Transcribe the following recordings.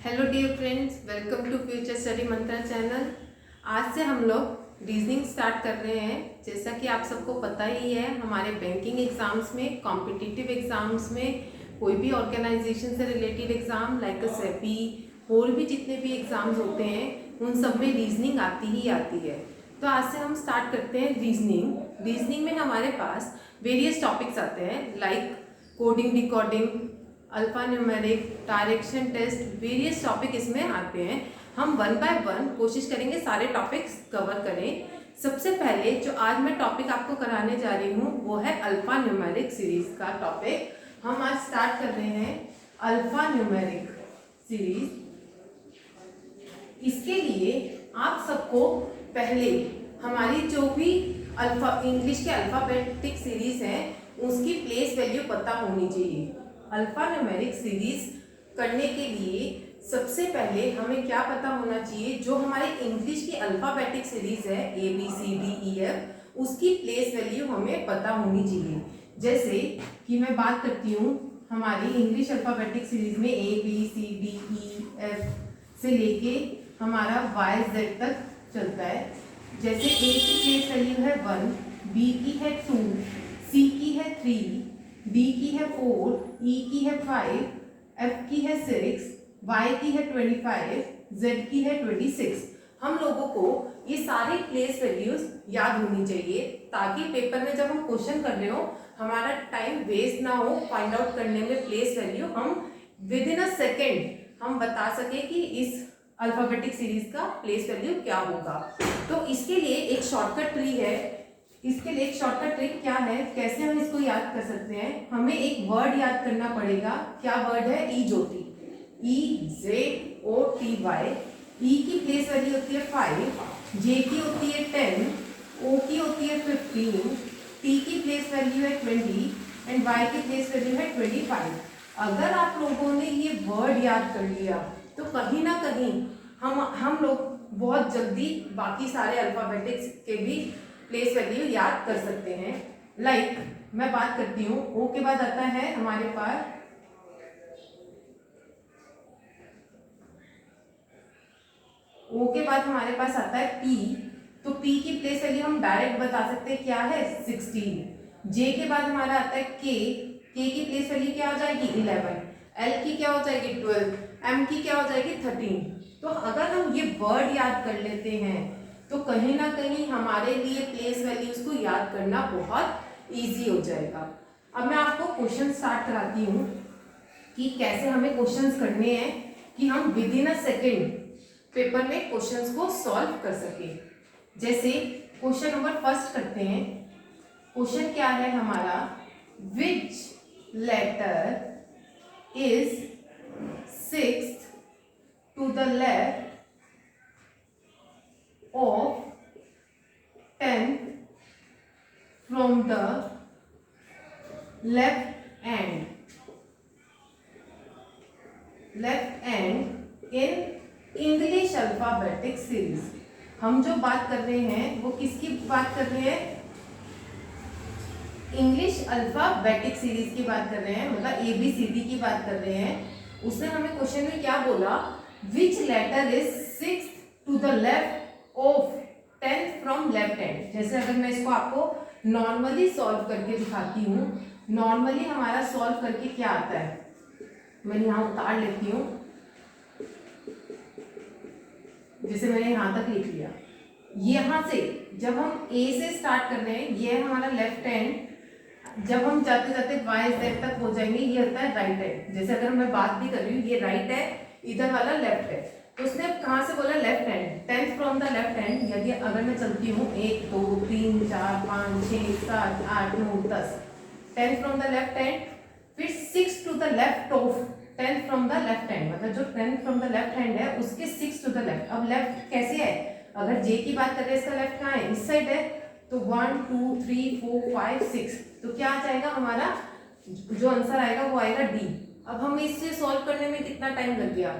Hello dear friends, welcome to Future Study Mantra channel. आज से हम लोग रीजनिंग स्टार्ट कर रहे हैं। जैसा कि आप सबको पता ही है, हमारे बैंकिंग एग्जाम्स में, कॉम्पिटिटिव एग्जाम्स में, कोई भी ऑर्गेनाइजेशन से रिलेटेड एग्जाम लाइक सेपी और भी जितने भी एग्जाम्स होते हैं उन सब में रीजनिंग आती ही आती है। तो आज से हम स्टार्ट करते हैं रीजनिंग। रीजनिंग में हमारे पास वेरियस टॉपिक्स आते हैं like coding, decoding, alphanumeric, direction test, various topic इसमें आते हैं। हम वन बाय वन कोशिश करेंगे सारे टॉपिक्स कवर करें। सबसे पहले जो आज मैं टॉपिक आपको कराने जा रही हूँ वो है अल्फा न्यूमेरिक सीरीज का टॉपिक। हम आज स्टार्ट कर रहे हैं अल्फा न्यूमेरिक सीरीज। इसके लिए आप सबको पहले हमारी जो भी अल्फा इंग्लिश के अल्फाबेटिक सीरीज है उसकी प्लेस वैल्यू पता होनी चाहिए। अल्फा न्यूमेरिक सीरीज करने के लिए सबसे पहले हमें क्या पता होना चाहिए, जो हमारे इंग्लिश की अल्फाबेटिक सीरीज है ABCDEF, उसकी प्लेस वैल्यू हमें पता होनी चाहिए। जैसे कि मैं बात करती हूँ हमारी इंग्लिश अल्फाबेटिक सीरीज में ABCDEF से लेके हमारा YZ तक चलता है। जैसे A की प्लेस वैल्यू है 1, B की है 2, C की है 3, D की है 4, E की है 5, F की है 6, Y की है 25, Z की है 26। हम लोगों को ये सारी प्लेस वैल्यूज याद होनी चाहिए ताकि पेपर में जब हम क्वेश्चन कर रहे हो हमारा टाइम वेस्ट ना हो फाइंड आउट करने में प्लेस वैल्यू। हम विद इन अ सेकेंड हम बता सके कि इस अल्फाबेटिक सीरीज का प्लेस वैल्यू क्या होगा। तो इसके लिए एक शॉर्टकट ट्री है। इसके लिए एक शॉर्टकट ट्रिक क्या है, कैसे हम इसको याद कर सकते हैं। हमें एक वर्ड याद करना पड़ेगा। क्या वर्ड है? ई ज्योति, EZOTY। ई की प्लेस वैल्यू होती है 5, जे की होती है 10, ओ की होती है 15, टी की प्लेस वैल्यू है 20 एंड वाई की प्लेस वैल्यू है 25। अगर आप लोगों ने ये वर्ड याद कर लिया तो कहीं ना कहीं हम लोग बहुत जल्दी बाकी सारे अल्फाबेटिक्स के भी प्लेस वैल्यू याद कर सकते हैं। लाइक मैं बात करती हूँ, ओ के बाद आता है हमारे पास ओ के बाद हमारे पास आता है पी। तो पी की प्लेस वैल्यू हम डायरेक्ट बता सकते हैं क्या है 16। जे के बाद हमारा आता है के की प्लेस वैल्यू क्या हो जाएगी 11, एल की क्या हो जाएगी 12, एम की क्या हो जाएगी 13। तो अगर हम ये वर्ड याद कर लेते हैं तो कहीं ना कहीं हमारे लिए प्लेस वैल्यूज को याद करना बहुत इजी हो जाएगा। अब मैं आपको क्वेश्चन स्टार्ट कराती हूँ कि कैसे हमें क्वेश्चंस करने हैं कि हम with in a second paper में क्वेश्चंस को सॉल्व कर सके। जैसे क्वेश्चन नंबर फर्स्ट करते हैं। क्वेश्चन क्या है हमारा, which letter is 6th to the left of 10 from the left hand in English alphabetic series। हम जो बात कर रहे हैं वो किसकी बात कर रहे हैं? इंग्लिश अल्फाबेटिक सीरीज की बात कर रहे हैं, मतलब ABCD की बात कर रहे हैं। उसने हमें क्वेश्चन में क्या बोला, which letter is 6th to the left of 10th from left hand. जैसे अगर मैं इसको आपको नॉर्मली सॉल्व करके दिखाती हूँ, नॉर्मली हमारा सॉल्व करके क्या आता है, मैं यहाँ उतार लेती हूँ। जैसे मैंने यहाँ तक लिख लिया, यहाँ से जब हम A से स्टार्ट कर रहे हैं, ये हमारा लेफ्ट हैंड, जब हम जाते जाते YZ तक हो जाएंगे ये होता है राइट हैंड। जैसे अगर मैं बात भी कर रही हूँ, ये राइट है, इधर वाला लेफ्ट है। तो उसने कहाँ से बोला? Left hand, 10th from the left hand. यदि अगर मैं चलती हूँ 1 2 3 4 5 6 7 8 9 10, 10th from the left hand, फिर 6 to the left of 10th from the left hand, मतलब जो 10th from the left hand है उसके 6 टू द लेफ्ट। अब लेफ्ट कैसे है? अगर जे की बात करें इसका लेफ्ट कहाँ है? इस साइड है। तो 1 2 3 4 5 6, तो क्या आ जाएगा हमारा जो आंसर आएगा वो आएगा डी। अब हमें इससे सॉल्व करने में कितना टाइम लग गया,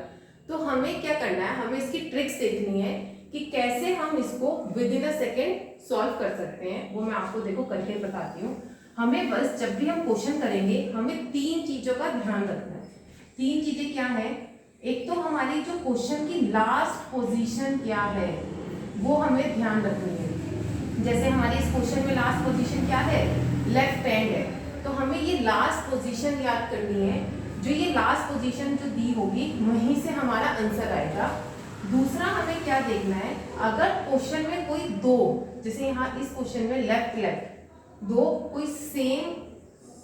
तो हमें क्या करना है, हमें इसकी ट्रिक्स देखनी है कि कैसे हम इसको with in a second solve कर सकते हैं। वो मैं आपको देखो करके बताती हूँ। हमें बस जब भी हम क्वेश्चन करेंगे हमें 3 चीजों का ध्यान रखना है। 3 चीजें क्या है? एक तो हमारी जो क्वेश्चन की लास्ट पोजीशन क्या है वो हमें ध्यान रखनी है। जैसे हमारे इस क्वेश्चन में लास्ट पोजीशन क्या है, लेफ्ट हैंड है, तो हमें ये लास्ट पोजीशन याद करनी है। जो ये लास्ट पोजीशन जो दी होगी वहीं से हमारा आंसर आएगा। दूसरा हमें क्या देखना है, अगर क्वेश्चन में कोई दो, जैसे यहाँ इस क्वेश्चन में लेफ्ट लेफ्ट दो कोई सेम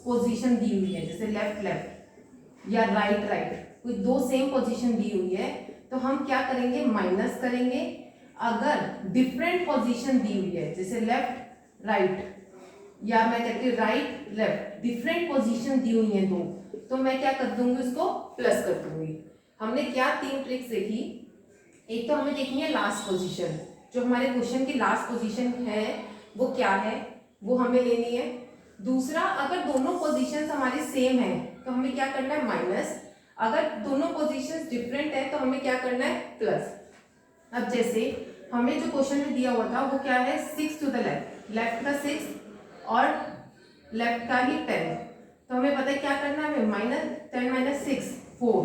पोजीशन दी हुई है, जैसे लेफ्ट लेफ्ट या राइट राइट, कोई दो सेम पोजीशन दी हुई है, तो हम क्या करेंगे, माइनस करेंगे। अगर डिफरेंट पोजीशन दी हुई है, जैसे लेफ्ट राइट या मैं कहती हूँ राइट लेफ्ट, डिफरेंट पोजीशन दी हुई है दो, तो मैं क्या कर दूंगी, उसको प्लस कर दूंगी। हमने क्या 3 ट्रिक्स देखी, एक तो हमें देखनी है लास्ट पोजीशन, जो हमारे क्वेश्चन की लास्ट पोजीशन है वो क्या है वो हमें लेनी है। दूसरा, अगर दोनों पोजीशंस हमारी सेम है तो हमें क्या करना है, माइनस। अगर दोनों पोजीशंस डिफरेंट है तो हमें क्या करना है, प्लस। अब जैसे हमें जो क्वेश्चन में दिया हुआ था वो क्या है, 6 टू द लेफ्ट, लेफ्ट का 6 और लेफ्ट का ही 10, तो हमें पता है क्या करना है, -10 - 6 4,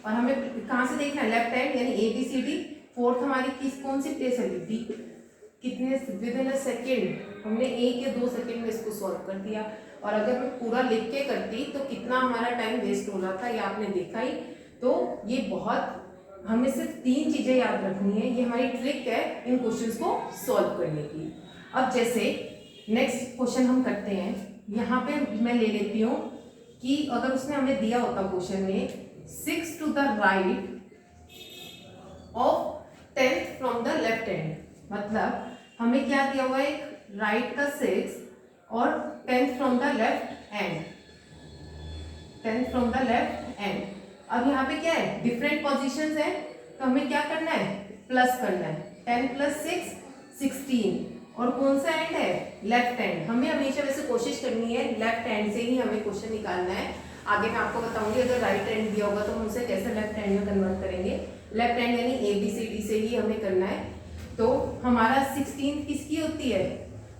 और हमें कहाँ से देखना है, लेफ्ट हैंड यानी ABCD। फोर्थ हमारी कौन सी प्लेस है, डी। कितने विद इन अ सेकेंड हमने 1 या 2 सेकेंड में इसको सॉल्व कर दिया। और अगर मैं पूरा लिख के करती तो कितना हमारा टाइम वेस्ट हो रहा था, ये आपने देखा ही। तो ये बहुत, हमें सिर्फ 3 चीजें याद रखनी है, ये हमारी ट्रिक है इन क्वेश्चंस को सॉल्व करने की। अब जैसे नेक्स्ट क्वेश्चन हम करते हैं, यहाँ पे मैं ले लेती हूँ कि अगर उसने हमें दिया होता क्वेश्चन में 6 to the right of 10th from the left hand, मतलब हमें क्या दिया हुआ है, राइट का 6 और 10th from the left hand, 10th from the left hand. अब यहाँ पे क्या है, डिफरेंट पोजीशंस है, तो हमें क्या करना है, प्लस करना है। 10 + 6 16, और कौन सा हैंड है, लेफ्ट हैंड। हमें हमेशा वैसे कोशिश करनी है लेफ्ट हैंड से ही हमें क्वेश्चन निकालना है। आगे मैं आपको बताऊंगी अगर राइट हैंड दिया होगा तो हम उसे कैसे लेफ्ट हैंड में कन्वर्ट करेंगे। लेफ्ट हैंड यानी ABCD से ही हमें करना है। तो हमारा 16 किसकी होती है,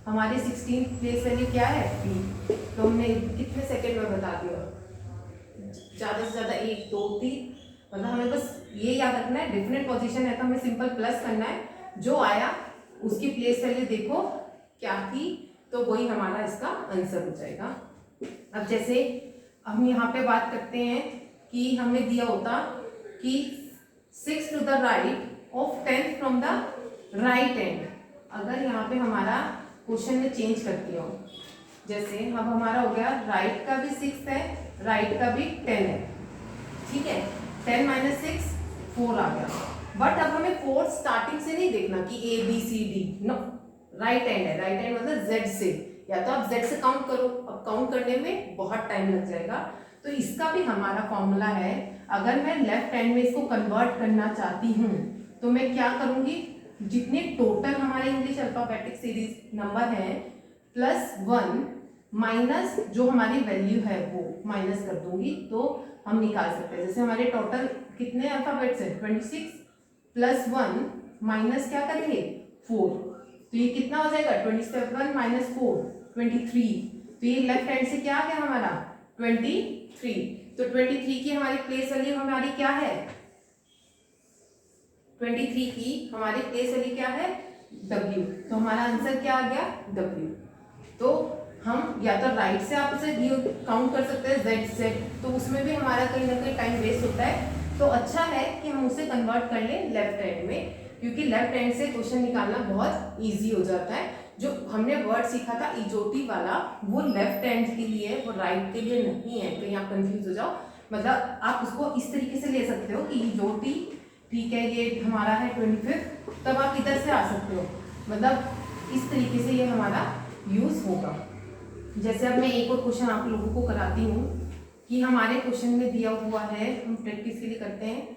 हमारी 16 प्लेस वैल्यू क्या है, B। तो हमने कितने सेकेंड में बता दिया, ज़्यादा से ज़्यादा 1 2 3, मतलब हमें बस ये याद रखना है, डिफरेंट पोजीशन है तो हमें सिंपल प्लस करना है, जो आया उसकी प्लेस वैल्यू देखो क्या थी, तो वही हमारा इसका आंसर हो जाएगा। अब जैसे हम यहाँ पे बात करते हैं कि हमें दिया होता कि 6 to the right of 10th from the right hand. अगर यहाँ पे हमारा क्वेश्चन में चेंज करती हूँ, जैसे अब हमारा हो गया राइट का भी 6 है, राइट का भी 10 है, ठीक है, 10 - 6 4 आ गया। बट अब हमें 4 स्टार्टिंग से नहीं देखना कि ABCD, नो, राइट हैंड है, राइट हैंड मतलब Z से, या तो आप Z से काउंट करो, अब काउंट करने में बहुत टाइम लग जाएगा। तो इसका भी हमारा फॉर्मूला है, अगर मैं लेफ्ट हैंड में इसको कन्वर्ट करना चाहती हूँ तो मैं क्या करूँगी, जितने टोटल हमारे इंग्लिश अल्फाबेटिक सीरीज नंबर है +1 माइनस जो हमारी वैल्यू है वो माइनस कर दूंगी, तो हम निकाल सकते हैं। जैसे हमारे टोटल कितने अल्फाबेट्स हैं, 26 +1 माइनस क्या करेंगे, 4, तो ये कितना हो जाएगा, 27 - 4 23, तो ये लेफ्ट हैंड से क्या आ गया हमारा 23। तो 23 की हमारी प्लेस वैल्यू हमारी क्या है, 23 की हमारी प्लेस वैल्यू क्या है, W। तो हमारा आंसर क्या आ गया, W। तो हम या तो राइट से आप उसे काउंट कर सकते हैं Z, तो उसमें भी हमारा कहीं ना कहीं टाइम वेस्ट होता है। तो अच्छा है कि हम उसे कन्वर्ट कर लें लेफ्ट हैंड में, क्योंकि लेफ्ट हैंड से क्वेश्चन निकालना बहुत इजी हो जाता है। जो हमने वर्ड सीखा था इजोटी वाला, वो लेफ्ट हैंड के लिए, वो राइट के लिए नहीं है, कहीं आप कंफ्यूज हो जाओ। मतलब आप उसको इस तरीके से ले सकते हो कि इजोटी, ठीक है, ये हमारा है 25, तब आप इधर से आ सकते हो, मतलब इस तरीके से ये हमारा यूज होगा। जैसे अब मैं एक और क्वेश्चन आप लोगों को कराती हूँ कि हमारे क्वेश्चन में दिया हुआ है, हम प्रैक्टिस के लिए करते हैं,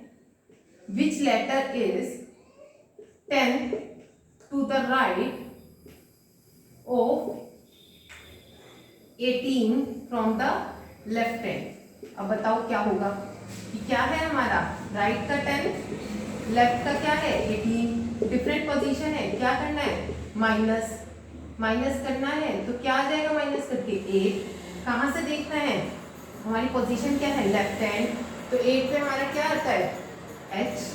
which letter is 10 to the right of 18 from the left hand. अब बताओ क्या होगा, कि क्या है हमारा राइट का 10, लेफ्ट का क्या है 18, डिफरेंट पोजीशन है, क्या करना है, माइनस करना है, तो क्या आ जाएगा माइनस करके 8। कहाँ से देखना है, हमारी पोजीशन क्या है, लेफ्ट हैंड, तो 8 पे हमारा क्या आता है H।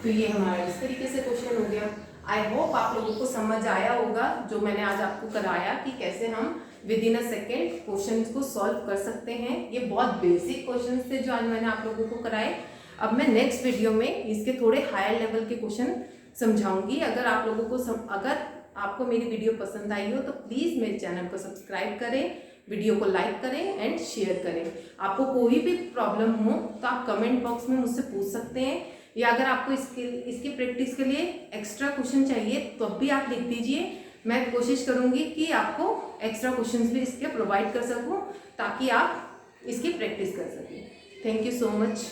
तो ये हमारा इस तरीके से क्वेश्चन हो गया। आई होप आप लोगों को समझ आया होगा जो मैंने आज आपको कराया कि कैसे हम with in a second question को सॉल्व कर सकते हैं। ये बहुत बेसिक क्वेश्चन थे जो आज मैंने आप लोगों को कराए। अब मैं नेक्स्ट वीडियो में इसके थोड़े हायर लेवल के क्वेश्चन समझाऊंगी। अगर आप लोगों को अगर आपको मेरी वीडियो पसंद आई हो तो प्लीज़ मेरे चैनल को सब्सक्राइब करें, वीडियो को लाइक करें एंड शेयर करें। आपको कोई भी प्रॉब्लम हो तो आप कमेंट बॉक्स में मुझसे पूछ सकते हैं, या अगर आपको इसकी प्रैक्टिस के लिए एक्स्ट्रा क्वेश्चन चाहिए तो अब भी आप लिख दीजिए। मैं कोशिश करूंगी कि आपको एक्स्ट्रा क्वेश्चंस भी इसके प्रोवाइड कर सकूं ताकि आप इसकी प्रैक्टिस कर सकें। Thank you so much.